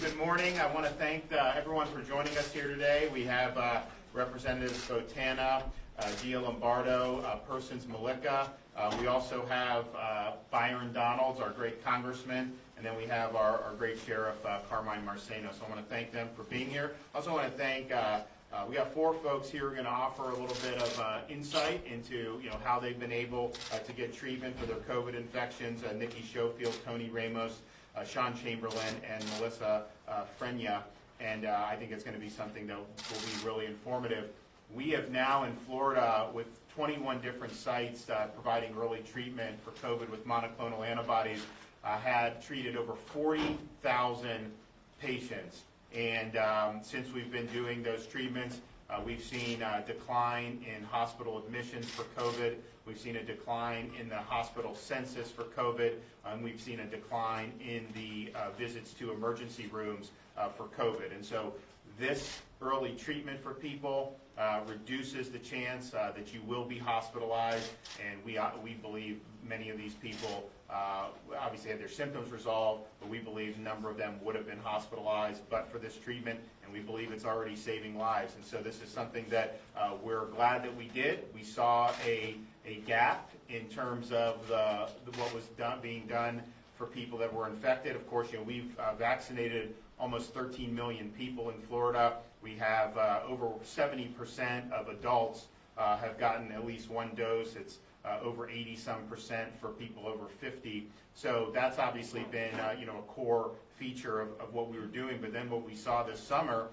Good morning. I want to thank everyone for joining us here today. We have Representatives Botana, Lombardo, Persons Malika. We also have Byron Donalds, our great congressman, and then we have our great sheriff, Carmine Marceno. So I want to thank them for being here. I also want to thank, we got 4 folks here who are going to offer a little bit of insight into how they've been able to get treatment for their COVID infections. Nikki Schofield, Tony Ramos, Sean Chamberlain, and Melissa Frenya. And I think it's going to be something that will be really informative. We have now in Florida, with 21 different sites providing early treatment for COVID with monoclonal antibodies, had treated over 40,000 patients. And since we've been doing those treatments, we've seen a decline in hospital admissions for COVID. We've seen a decline in the hospital census for COVID. We've seen a decline in the visits to emergency rooms for COVID. And so this early treatment for people reduces the chance that you will be hospitalized. And we believe many of these people obviously had their symptoms resolved, but we believe a number of them would have been hospitalized but for this treatment, and we believe it's already saving lives. And so this is something that we're glad that we did. We saw a gap in terms of what was being done for people that were infected. Of course, we've vaccinated almost 13 million people in Florida. We have over 70% of adults have gotten at least one dose. It's over 80-some% for people over 50. So that's obviously been a core feature of what we were doing. But then what we saw this summer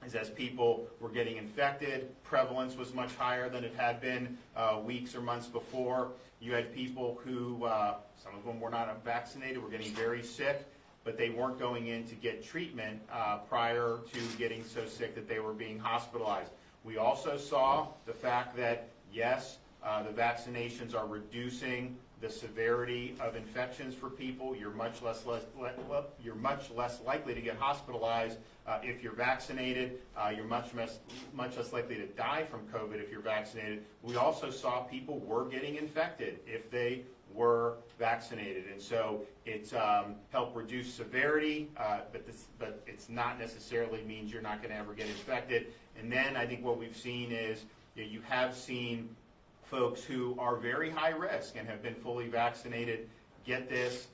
is as people were getting infected, prevalence was much higher than it had been weeks or months before. You had people who, some of them were not vaccinated, were getting very sick, but they weren't going in to get treatment prior to getting so sick that they were being hospitalized. We also saw the fact that, yes, the vaccinations are reducing the severity of infections for people. You're much less likely to get hospitalized if you're vaccinated. You're much less likely to die from COVID if you're vaccinated. We also saw people were getting infected if they were vaccinated, and so it's helped reduce severity, but it's not necessarily means you're not going to ever get infected. And then I think what we've seen is you have seen folks who are very high risk and have been fully vaccinated get this,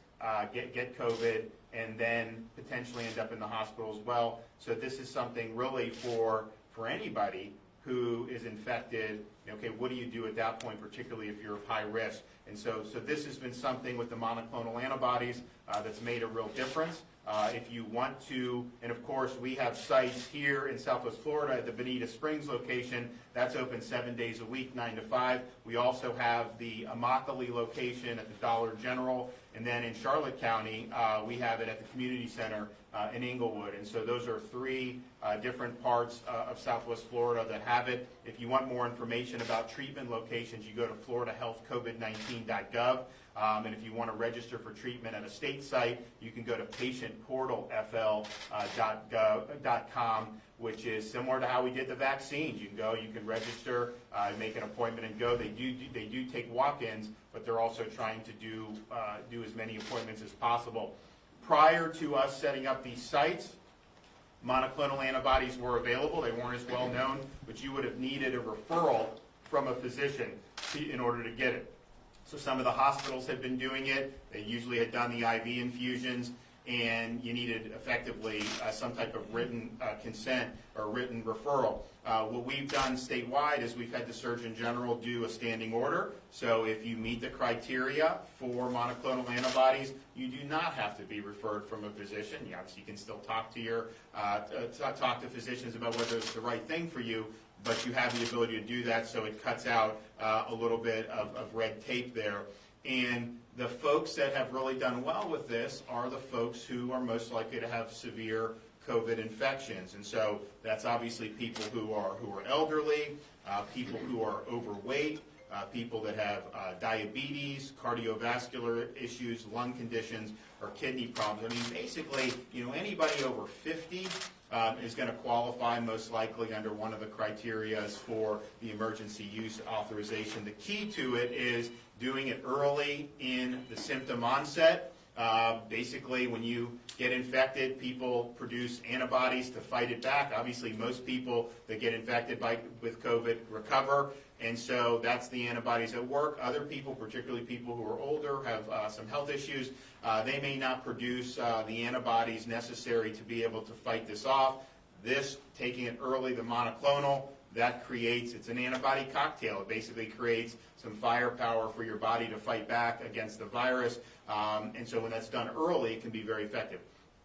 get COVID, and then potentially end up in the hospital as well. So this is something really for anybody who is infected. Okay, what do you do at that point, particularly if you're of high risk? And so this has been something with the monoclonal antibodies that's made a real difference. If you want to, and of course we have sites here in Southwest Florida at the Bonita Springs location. That's open 7 days a week, 9 to 5. We also have the Immokalee location at the Dollar General, and then in Charlotte County we have it at the Community Center in Inglewood. And so those are 3 different parts of Southwest Florida that have it. If you want more information about treatment locations, you go to floridahealthcovid19.gov. And if you want to register for treatment at a state site, you can go to patientportalfl.com, which is similar to how we did the vaccines. You can go, you can register, make an appointment and go. They do take walk-ins, but they're also trying to do as many appointments as possible. Prior to us setting up these sites, monoclonal antibodies were available. They weren't as well known, but you would have needed a referral from a physician in order to get it. So some of the hospitals had been doing it. They usually had done the IV infusions, and you needed effectively some type of written consent or written referral. What we've done statewide is we've had the Surgeon General do a standing order. So if you meet the criteria for monoclonal antibodies, you do not have to be referred from a physician. You obviously can still talk to talk to physicians about whether it's the right thing for you, but you have the ability to do that, so it cuts out a little bit of red tape there. And the folks that have really done well with this are the folks who are most likely to have severe COVID infections. And so that's obviously people who are elderly, people who are overweight, people that have diabetes, cardiovascular issues, lung conditions, or kidney problems. I mean, basically, anybody over 50 is going to qualify most likely under one of the criteria for the emergency use authorization. The key to it is doing it early in the symptom onset. Basically, when you get infected, people produce antibodies to fight it back. Obviously, most people that get infected with COVID recover, and so that's the antibodies that work. Other people, particularly people who are older, have some health issues. They may not produce the antibodies necessary to be able to fight this off. This, taking it early, the monoclonal, that creates, it's an antibody cocktail. It basically creates some firepower for your body to fight back against the virus. And so when that's done early, it can be very effective.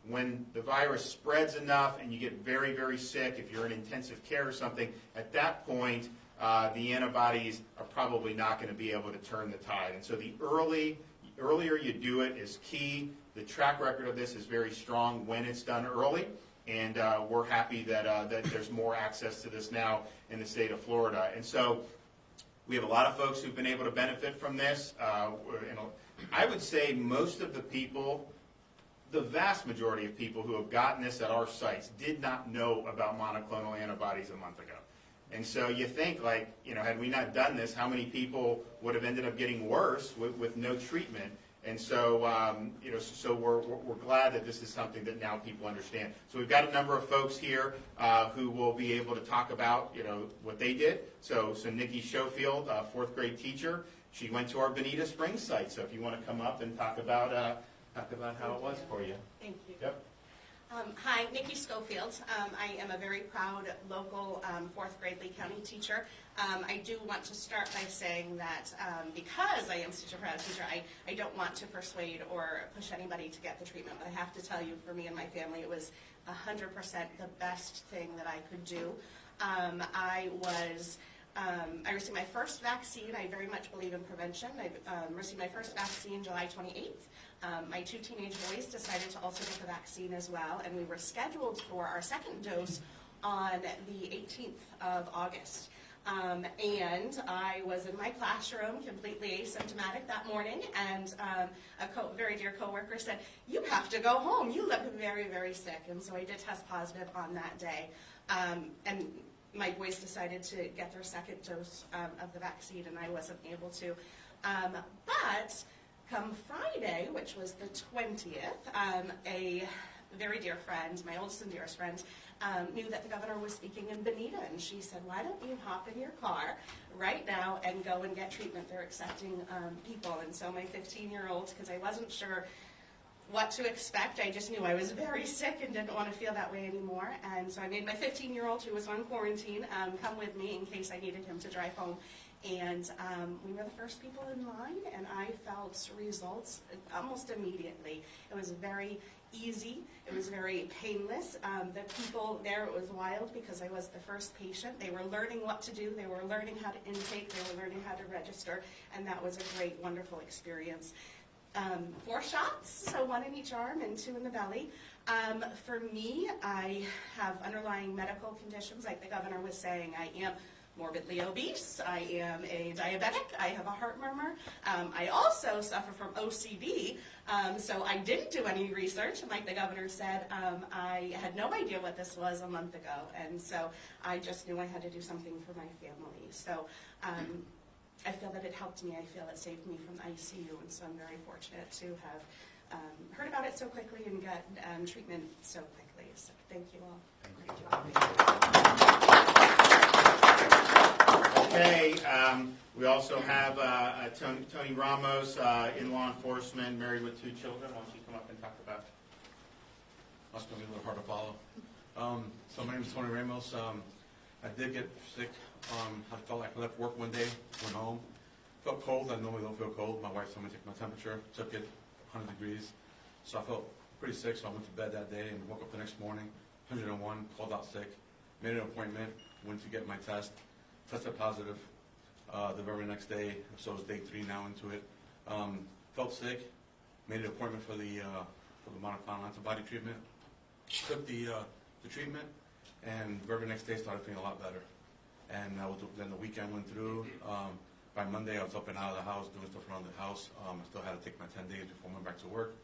When the virus spreads enough and you get very, very sick, if you're in intensive care or something, at that point, the antibodies are probably not going to be able to turn the tide. And so the earlier you do it is key. The track record of this is very strong when it's done early. And we're happy that there's more access to this now in the state of Florida. And so we have a lot of folks who've been able to benefit from this. I would say most of the people, the vast majority of people who have gotten this at our sites did not know about monoclonal antibodies a month ago. And so you think, like, had we not done this, how many people would have ended up getting worse with no treatment? And so, so we're glad that this is something that now people understand. So we've got a number of folks here who will be able to talk about, what they did. So Nikki Schofield, fourth grade teacher, she went to our Bonita Springs site. So if you want to come up and talk about how it was for you. Thank you. Yep. Hi, Nikki Schofield. I am a very proud local fourth grade Lee County teacher. I do want to start by saying that because I am such a proud teacher, I don't want to persuade or push anybody to get the treatment, but I have to tell you, for me and my family, it was 100% the best thing that I could do. I received my first vaccine. I very much believe in prevention. I received my first vaccine July 28th. My two teenage boys decided to also get the vaccine as well, and we were scheduled for our second dose on the 18th of August. And I was in my classroom, completely asymptomatic that morning, and a very dear coworker said, "You have to go home. You look very, very sick." And so I did test positive on that day. And my boys decided to get their second dose of the vaccine, and I wasn't able to. But come Friday, which was the 20th, a very dear friend, my oldest and dearest friend, knew that the governor was speaking in Bonita, and she said, "Why don't you hop in your car right now and go and get treatment? They're accepting people." And so my 15-year-old, because I wasn't sure what to expect, I just knew I was very sick and didn't want to feel that way anymore. And so I made my 15-year-old, who was on quarantine, come with me in case I needed him to drive home. And we were the first people in line, and I felt results almost immediately. It was very easy. It was very painless. The people there, it was wild because I was the first patient. They were learning what to do. They were learning how to intake. They were learning how to register, and that was a great, wonderful experience. 4 shots, so 1 in each arm and 2 in the belly. For me, I have underlying medical conditions, like the governor was saying. I am morbidly obese, I am a diabetic, I have a heart murmur. I also suffer from OCD, so I didn't do any research, and like the governor said, I had no idea what this was a month ago, and so I just knew I had to do something for my family. So I feel that it helped me. I feel it saved me from the ICU, and so I'm very fortunate to have heard about it so quickly and got treatment so quickly. So thank you all. Okay, we also have Tony Ramos in law enforcement, married with 2 children. Why don't you come up and talk about it? That's going to be a little hard to follow. So my name is Tony Ramos. I did get sick. I felt like I left work one day, went home. Felt cold. I normally don't feel cold. My wife told me to take my temperature, took it 100 degrees. So I felt pretty sick, so I went to bed that day and woke up the next morning, 101, called out sick, made an appointment, went to get my test, tested positive the very next day, so it was day 3 now into it. Felt sick, made an appointment for the monoclonal antibody treatment, took the treatment, and the very next day started feeling a lot better. And then the weekend went through. By Monday, I was up and out of the house, doing stuff around the house. I still had to take my 10 days before I went back to work.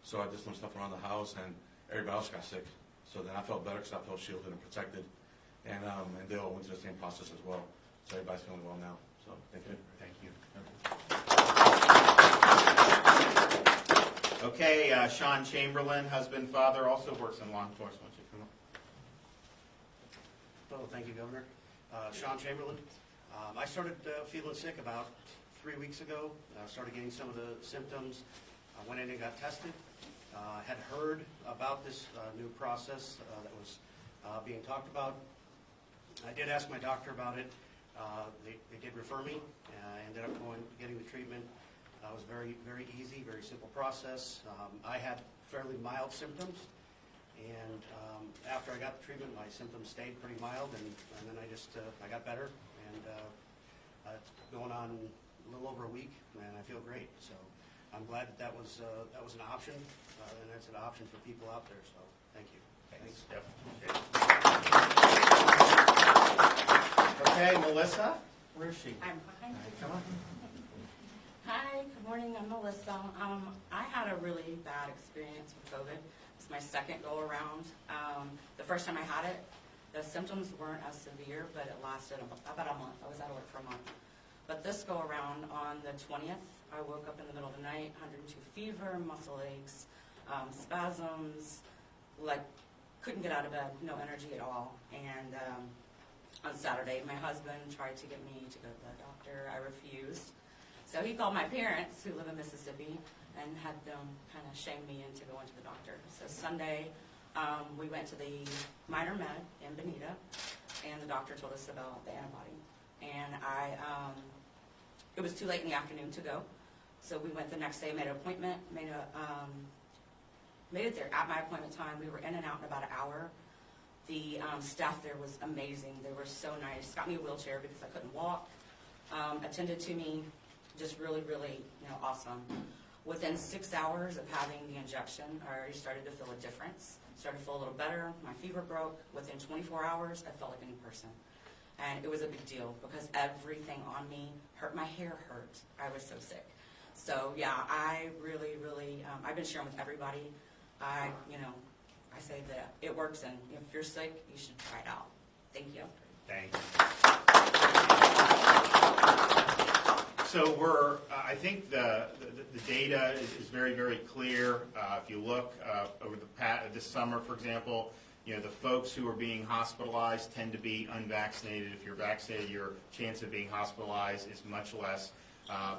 So I did some stuff around the house, and everybody else got sick. So then I felt better because I felt shielded and protected. And they all went through the same process as well. So everybody's feeling well now. So thank you. Thank you. Okay, Sean Chamberlain, husband, father, also works in law enforcement. You come up. Hello, thank you, Governor. Sean Chamberlain. I started feeling sick about 3 weeks ago. Started getting some of the symptoms. I went in and got tested. Had heard about this new process that was being talked about. I did ask my doctor about it. They did refer me. I ended up getting the treatment. It was very, very easy, very simple process. I had fairly mild symptoms, and after I got the treatment, my symptoms stayed pretty mild, and then I got better, and it's going on a little over a week, and I feel great. So I'm glad that was an option, and that's an option for people out there. So thank you. Thanks. Yep. Okay, Melissa, where is she? I'm behind you. Come on. Hi, good morning. I'm Melissa. I had a really bad experience with COVID. It's my second go around. The first time I had it, the symptoms weren't as severe, but it lasted about a month. I was out of work for a month. But this go around on the 20th, I woke up in the middle of the night, 102 fever, muscle aches, spasms, like couldn't get out of bed, no energy at all. And on Saturday, my husband tried to get me to go to the doctor. I refused. So he called my parents, who live in Mississippi, and had them kind of shame me into going to the doctor. So Sunday, we went to the minor med in Bonita, and the doctor told us about the antibody. And it was too late in the afternoon to go. So we went the next day, made an appointment, made it there at my appointment time. We were in and out in about an hour. The staff there was amazing. They were so nice. Got me a wheelchair because I couldn't walk. Attended to me, just really, really, awesome. Within 6 hours of having the injection, I already started to feel a difference. Started to feel a little better. My fever broke. Within 24 hours, I felt like a new person. And it was a big deal because everything on me hurt. My hair hurt. I was so sick. So yeah, I really, really, I've been sharing with everybody. I say that it works, and if you're sick, you should try it out. Thank you. Thank you. So I think the data is very, very clear. If you look over this summer, for example, the folks who are being hospitalized tend to be unvaccinated. If you're vaccinated, your chance of being hospitalized is much less.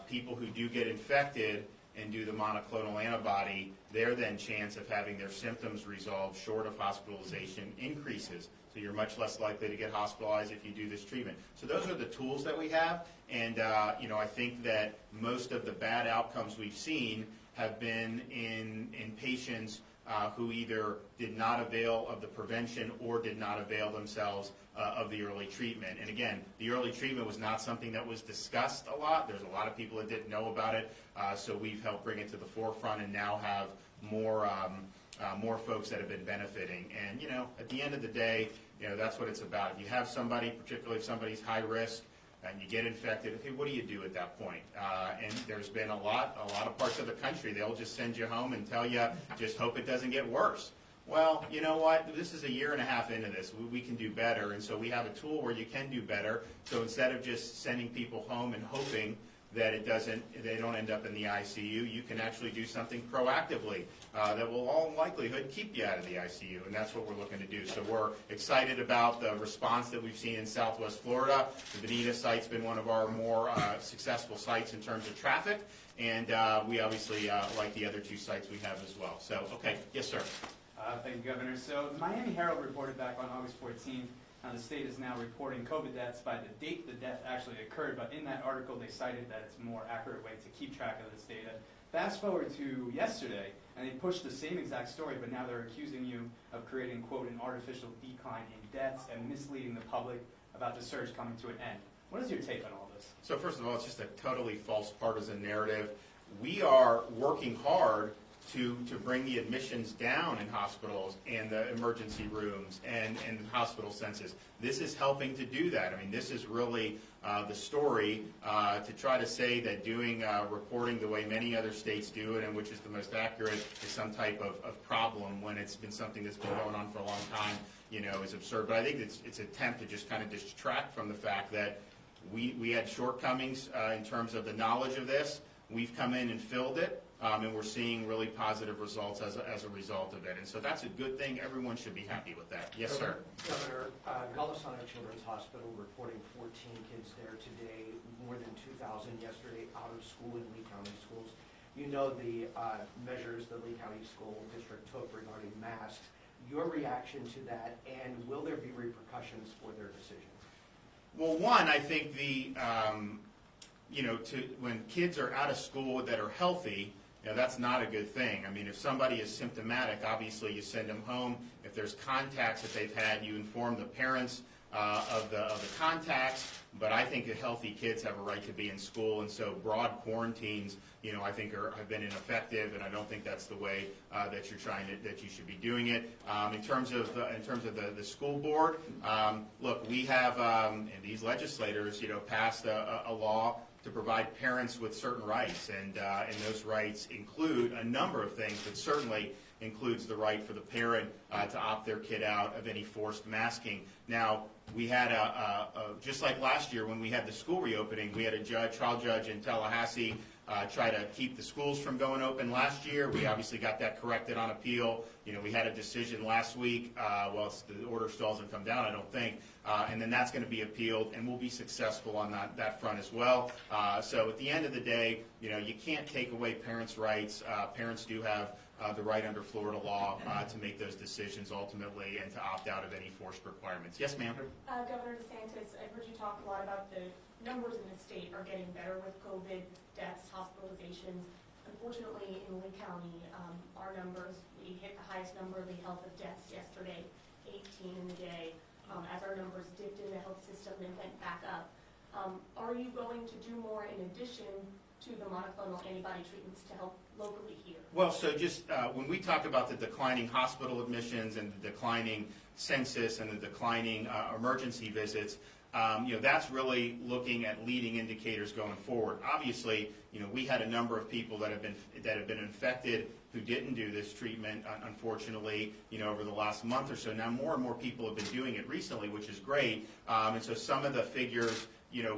People who do get infected and do the monoclonal antibody, their then chance of having their symptoms resolved short of hospitalization increases. So you're much less likely to get hospitalized if you do this treatment. So those are the tools that we have, and I think that most of the bad outcomes we've seen have been in patients who either did not avail of the prevention or did not avail themselves of the early treatment. And again, the early treatment was not something that was discussed a lot. There's a lot of people that didn't know about it, so we've helped bring it to the forefront and now have more folks that have been benefiting. And at the end of the day, that's what it's about. If you have somebody, particularly if somebody's high risk, and you get infected, okay, what do you do at that point? And there's been a lot of parts of the country, they'll just send you home and tell you, just hope it doesn't get worse. Well, you know what? This is a year and a half into this. We can do better, and so we have a tool where you can do better. So instead of just sending people home and hoping that they don't end up in the ICU, you can actually do something proactively that will all in likelihood keep you out of the ICU, and that's what we're looking to do. So we're excited about the response that we've seen in Southwest Florida. The Bonita site's been one of our more successful sites in terms of traffic, and we obviously like the other two sites we have as well. So, okay, yes, sir. Thank you, Governor. So the Miami Herald reported back on August 14th, the state is now reporting COVID deaths by the date the death actually occurred, but in that article they cited that it's a more accurate way to keep track of this data. Fast forward to yesterday, and they pushed the same exact story, but now they're accusing you of creating, quote, an artificial decline in deaths and misleading the public about the surge coming to an end. What is your take on all this? So first of all, it's just a totally false partisan narrative. We are working hard to bring the admissions down in hospitals and the emergency rooms and hospital census. This is helping to do that. I mean, this is really the story to try to say that doing reporting the way many other states do it, and which is the most accurate, is some type of problem when it's been something that's been going on for a long time, is absurd. But I think it's an attempt to just kind of distract from the fact that we had shortcomings in terms of the knowledge of this. We've come in and filled it. and we're seeing really positive results as a result of it. And so that's a good thing. Everyone should be happy with that. Yes, sir. Governor, Golisano Children's Hospital reporting 14 kids there today, more than 2,000 yesterday out of school in Lee County schools. You know the measures the Lee County School District took regarding masks. Your reaction to that, and will there be repercussions for their decision? Well, one, I think when kids are out of school that are healthy, that's not a good thing. I mean, if somebody is symptomatic, obviously you send them home. If there's contacts that they've had, you inform the parents of the contacts. But I think that healthy kids have a right to be in school, and so broad quarantines, I think have been ineffective, and I don't think that's the way that you should be doing it. In terms of the school board, look, we have and these legislators, passed a law to provide parents with certain rights, and those rights include a number of things, but certainly includes the right for the parent to opt their kid out of any forced masking. Now, we had just like last year when we had the school reopening, we had a trial judge in Tallahassee try to keep the schools from going open last year. We obviously got that corrected on appeal. We had a decision last week. The order still hasn't come down, I don't think. And then that's going to be appealed, and we'll be successful on that front as well. So at the end of the day, you can't take away parents' rights. Parents do have the right under Florida law to make those decisions ultimately and to opt out of any forced requirements. Yes, ma'am. Governor DeSantis, I've heard you talk a lot about the numbers in the state are getting better with COVID deaths, hospitalizations. Unfortunately, in Lee County, our numbers, we hit the highest number of the health of deaths yesterday, 18 in a day, as our numbers dipped in the health system and went back up. Are you going to do more in addition to the monoclonal antibody treatments to help locally here? Well, so just when we talk about the declining hospital admissions and the declining census and the declining emergency visits, that's really looking at leading indicators going forward. Obviously, we had a number of people that have been infected who didn't do this treatment, unfortunately, over the last month or so. Now more and more people have been doing it recently, which is great. And so some of the figures,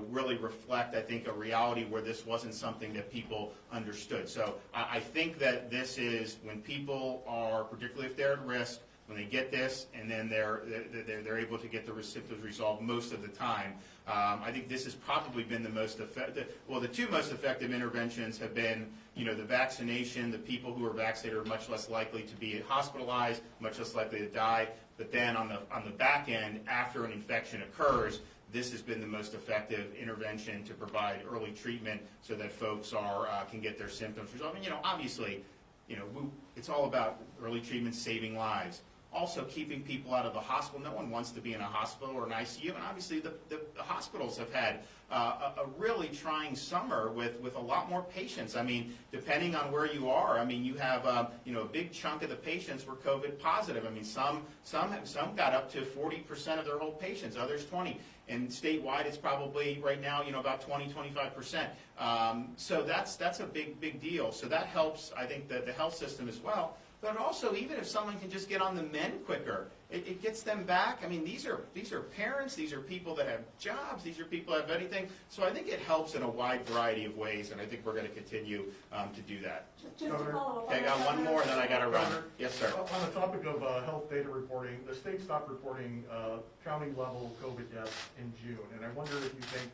really reflect, I think, a reality where this wasn't something that people understood. So I think that this is when people are, particularly if they're at risk, when they get this, and then they're able to get the symptoms resolved most of the time. I think this has probably been the most effective. Well, the two most effective interventions have been, the vaccination. The people who are vaccinated are much less likely to be hospitalized, much less likely to die. But then on the back end, after an infection occurs, this has been the most effective intervention to provide early treatment so that folks can get their symptoms resolved. And obviously, it's all about early treatment saving lives. Also keeping people out of the hospital. No one wants to be in a hospital or an ICU, and obviously the hospitals have had a really trying summer with a lot more patients. I mean, depending on where you are, you have a big chunk of the patients were COVID positive. I mean, some got up to 40% of their whole patients, others 20%. And statewide, it's probably right now, about 20-25%. So that's a big deal. So that helps, I think, the health system as well. But also, even if someone can just get on the mend quicker, it gets them back. I mean, these are parents, these are people that have jobs, these are people that have anything. So I think it helps in a wide variety of ways, and I think we're going to continue to do that. Just to follow up. Okay, I got one more, and then I got to run. Yes, sir. On the topic of health data reporting, the state stopped reporting county-level COVID deaths in June, and I wonder if you think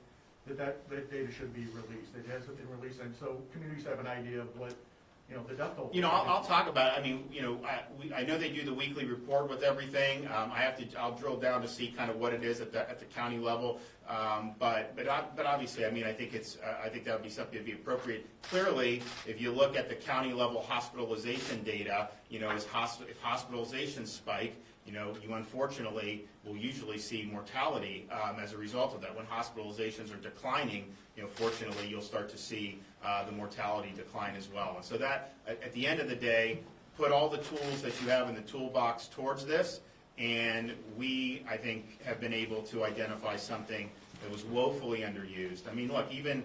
that data should be released. It hasn't been released, and so communities have an idea of what the death toll. I'll talk about it. I mean, I know they do the weekly report with everything. I'll drill down to see kind of what it is at the county level. But obviously, I think that would be something to be appropriate. Clearly, if you look at the county level hospitalization data, if hospitalizations spike, you unfortunately will usually see mortality as a result of that. When hospitalizations are declining, fortunately, you'll start to see the mortality decline as well. And so that, at the end of the day, put all the tools that you have in the toolbox towards this, and we, I think, have been able to identify something that was woefully underused. I mean, look, even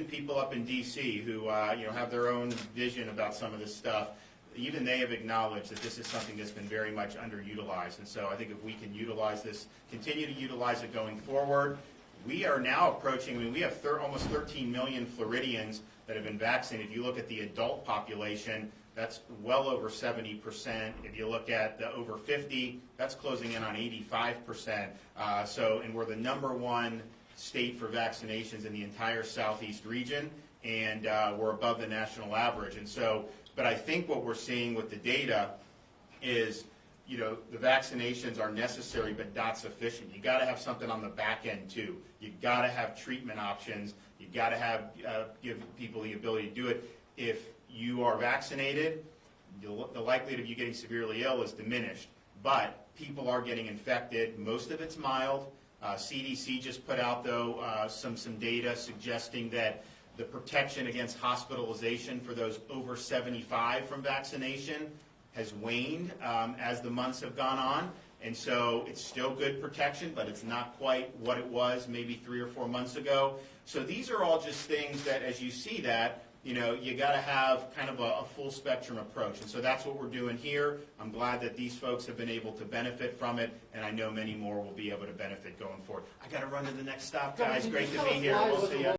people up in D.C. who have their own vision about some of this stuff, even they have acknowledged that this is something that's been very much underutilized. And so I think if we can utilize this, continue to utilize it going forward, we are now approaching, we have almost 13 million Floridians that have been vaccinated. If you look at the adult population, that's well over 70%. If you look at the over 50, that's closing in on 85%. And we're the #1 state for vaccinations in the entire southeast region, and we're above the national average. And so, but I think what we're seeing with the data is, the vaccinations are necessary but not sufficient. You got to have something on the back end too. You got to have treatment options. You got to have give people the ability to do it. If you are vaccinated, the likelihood of you getting severely ill is diminished. But people are getting infected. Most of it's mild. CDC just put out, though, some data suggesting that the protection against hospitalization for those over 75 from vaccination has waned as the months have gone on. And so it's still good protection, but it's not quite what it was maybe 3 or 4 months ago. So these are all just things that, as you see that, you got to have kind of a full spectrum approach. And so that's what we're doing here. I'm glad that these folks have been able to benefit from it, and I know many more will be able to benefit going forward. I got to run to the next stop, guys. Great to be here. We'll see you.